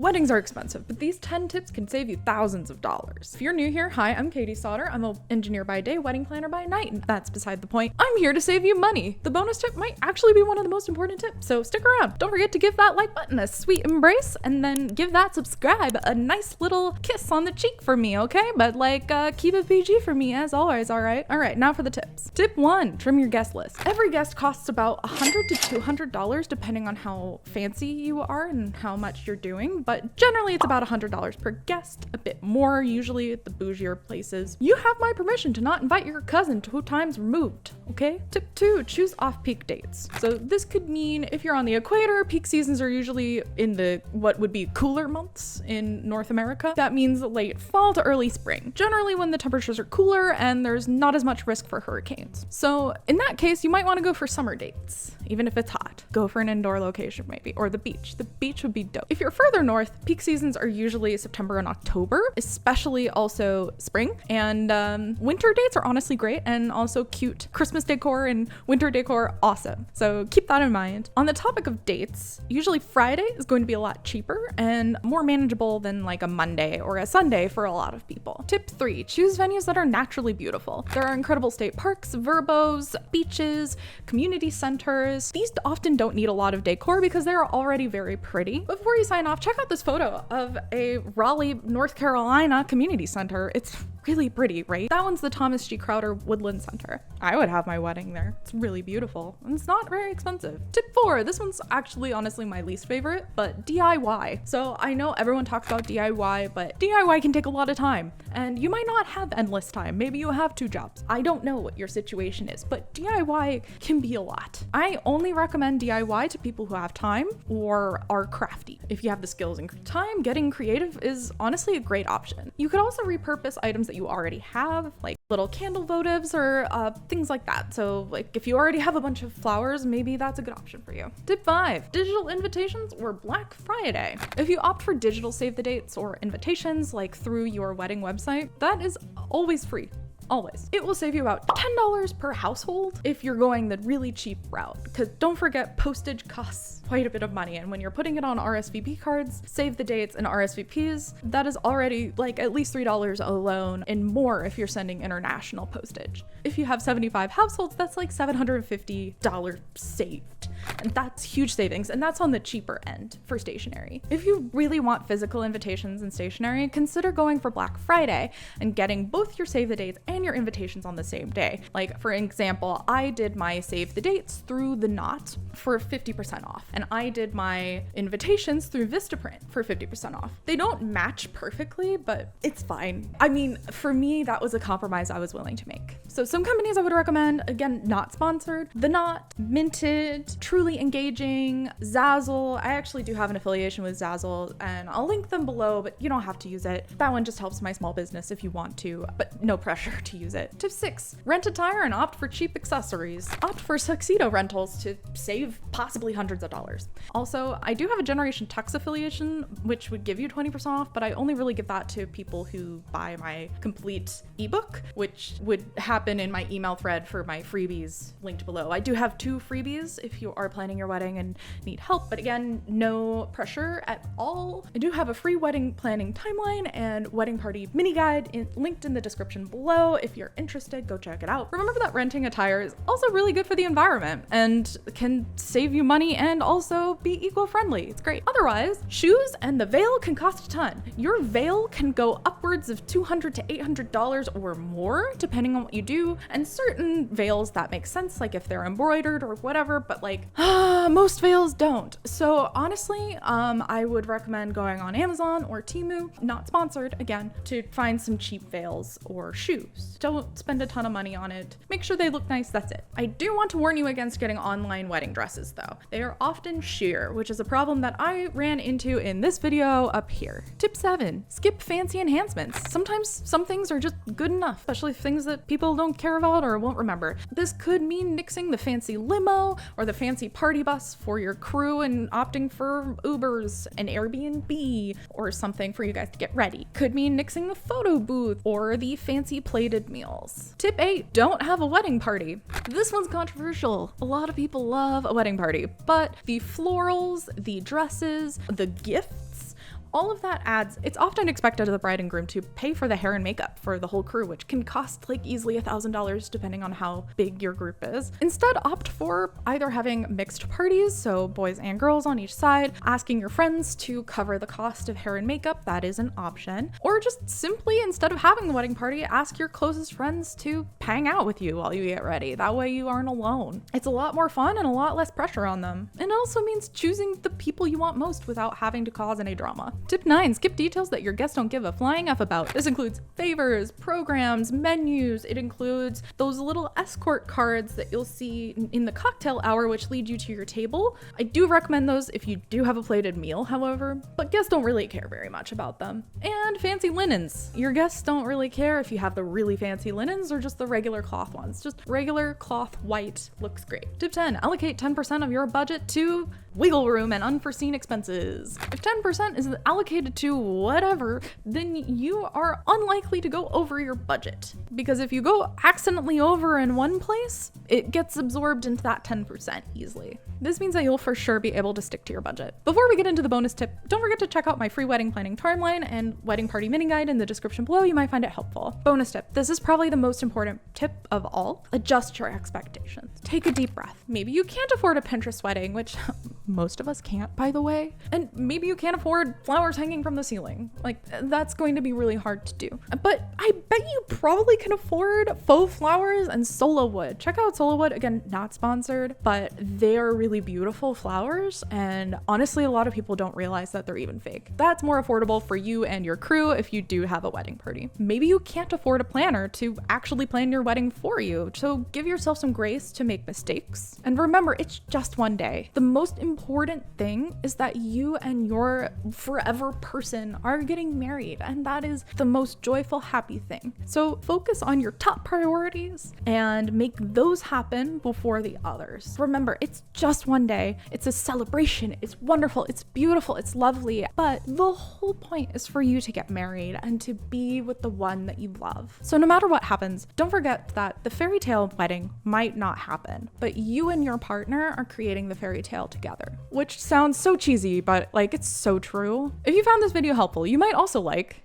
Weddings are expensive, but these 10 tips can save you thousands of dollars. If you're new here, hi, I'm Katie Sauter. I'm an engineer by day, wedding planner by night, and that's beside the point. I'm here to save you money. The bonus tip might actually be one of the most important tips, so stick around. Don't forget to give that like button a sweet embrace, and then give that subscribe a nice little kiss on the cheek for me, okay? But keep it PG for me as always, all right? All right, now for the tips. Tip 1, trim your guest list. Every guest costs about $100 to $200 depending on how fancy you are and how much you're doing. But generally it's about $100 per guest, a bit more usually at the bougier places. You have my permission to not invite your cousin 2 times removed, okay? Tip 2, choose off-peak dates. So this could mean if you're on the equator, peak seasons are usually in the what would be cooler months in North America. That means late fall to early spring, generally when the temperatures are cooler and there's not as much risk for hurricanes. So in that case, you might want to go for summer dates, even if it's hot. Go for an indoor location maybe, or the beach. The beach would be dope. If you're further north, peak seasons are usually September and October, especially also spring. And winter dates are honestly great, and also cute Christmas decor and winter decor, awesome. So keep that in mind. On the topic of dates, usually Friday is going to be a lot cheaper and more manageable than like a Monday or a Sunday for a lot of people. Tip 3, choose venues that are naturally beautiful. There are incredible state parks, verbos, beaches, community centers. These often don't need a lot of decor because they're already very pretty. Before you sign off, check out this photo of a Raleigh, North Carolina community center. It's really pretty, right? That one's the Thomas G. Crowder Woodland Center. I would have my wedding there. It's really beautiful and it's not very expensive. Tip 4, this one's actually honestly my least favorite, but DIY. So I know everyone talks about DIY, but DIY can take a lot of time and you might not have endless time. Maybe you have 2 jobs. I don't know what your situation is, but DIY can be a lot. I only recommend DIY to people who have time or are crafty. If you have the skills and time, getting creative is honestly a great option. You could also repurpose items that you already have, like little candle votives or things like that. So like if you already have a bunch of flowers, maybe that's a good option for you. Tip 5, digital invitations or Black Friday. If you opt for digital save the dates or invitations like through your wedding website, that is always free. Always. It will save you about $10 per household if you're going the really cheap route, because don't forget postage costs quite a bit of money, and when you're putting it on RSVP cards, save the dates and RSVPs, that is already like at least $3 alone and more if you're sending international postage. If you have 75 households, that's like $750 saved, and that's huge savings, and that's on the cheaper end for stationery. If you really want physical invitations and stationery, consider going for Black Friday and getting both your save the dates and your invitations on the same day. Like for example, I did my save the dates through The Knot for 50% off, and I did my invitations through Vistaprint for 50% off. They don't match perfectly, but it's fine. I mean, for me, that was a compromise I was willing to make. So some companies I would recommend, again, not sponsored, The Knot, Minted, Truly Engaging, Zazzle. I actually do have an affiliation with Zazzle and I'll link them below, but you don't have to use it. That one just helps my small business if you want to, but no pressure to use it. Tip 6, rent Attire and opt for cheap accessories. Opt for tuxedo rentals to save possibly hundreds of dollars. Also, I do have a Generation Tux affiliation, which would give you 20% off, but I only really give that to people who buy my complete ebook, which would happen in my email thread for my freebies linked below. I do have 2 freebies if you are planning your wedding and need help, but again, no pressure at all. I do have a free wedding planning timeline and wedding party mini guide linked in the description below. If you're interested, go check it out. Remember that renting Attire is also really good for the environment and can save you money and also be eco-friendly. It's great. Otherwise, shoes and the veil can cost a ton. Your veil can go upwards of $200 to $800 or more, depending on what you do. And certain veils that make sense, like if they're embroidered or whatever, but like most veils don't. So honestly, I would recommend going on Amazon or Temu, not sponsored again, to find some cheap veils or shoes. Don't spend a ton of money on it. Make sure they look nice, that's it. I do want to warn you against getting online wedding dresses though. They are often sheer, which is a problem that I ran into in this video up here. Tip 7, skip fancy enhancements. Sometimes some things are just good enough, especially things that people don't care about or won't remember. This could mean nixing the fancy limo or the fancy party bus for your crew and opting for Ubers and Airbnb or something for you guys to get ready. Could mean nixing the photo booth or the fancy plated meals. Tip 8, don't have a wedding party. This one's controversial. A lot of people love a wedding party, but the florals, the dresses, the gifts All of that adds, it's often expected of the bride and groom to pay for the hair and makeup for the whole crew, which can cost like easily $1,000 depending on how big your group is. Instead, opt for either having mixed parties, so boys and girls on each side, asking your friends to cover the cost of hair and makeup, that is an option, or just simply, instead of having the wedding party, ask your closest friends to hang out with you while you get ready. That way you aren't alone. It's a lot more fun and a lot less pressure on them. And it also means choosing the people you want most without having to cause any drama. Tip 9, skip details that your guests don't give a flying F about. This includes favors, programs, menus. It includes those little escort cards that you'll see in the cocktail hour, which lead you to your table. I do recommend those if you do have a plated meal, however, but guests don't really care very much about them. And fancy linens. Your guests don't really care if you have the really fancy linens or just the regular cloth ones. Just regular cloth white looks great. Tip 10, allocate 10% of your budget to wiggle room and unforeseen expenses. If 10% is allocated to whatever, then you are unlikely to go over your budget. Because if you go accidentally over in one place, it gets absorbed into that 10% easily. This means that you'll for sure be able to stick to your budget. Before we get into the bonus tip, don't forget to check out my free wedding planning timeline and wedding party mini guide in the description below. You might find it helpful. Bonus tip, this is probably the most important tip of all. Adjust your expectations. Take a deep breath. Maybe you can't afford a Pinterest wedding, which most of us can't, by the way. And maybe you can't afford flowers hanging from the ceiling. Like, that's going to be really hard to do. But I bet you probably can afford faux flowers and solo wood. Check out solo wood, again, not sponsored, but they are really beautiful flowers. And honestly, a lot of people don't realize that they're even fake. That's more affordable for you and your crew if you do have a wedding party. Maybe you can't afford a planner to actually plan your wedding for you. So give yourself some grace to make mistakes. And remember, it's just one day. The most important thing is that you and your forever person are getting married, and that is the most joyful, happy thing. So focus on your top priorities and make those happen before the others. Remember, it's just one day. It's a celebration. It's wonderful. It's beautiful. It's lovely. But the whole point is for you to get married and to be with the one that you love. So no matter what happens, don't forget that the fairy tale wedding might not happen, but you and your partner are creating the fairy tale together, which sounds so cheesy, but like, it's so true. If you found this video helpful, you might also like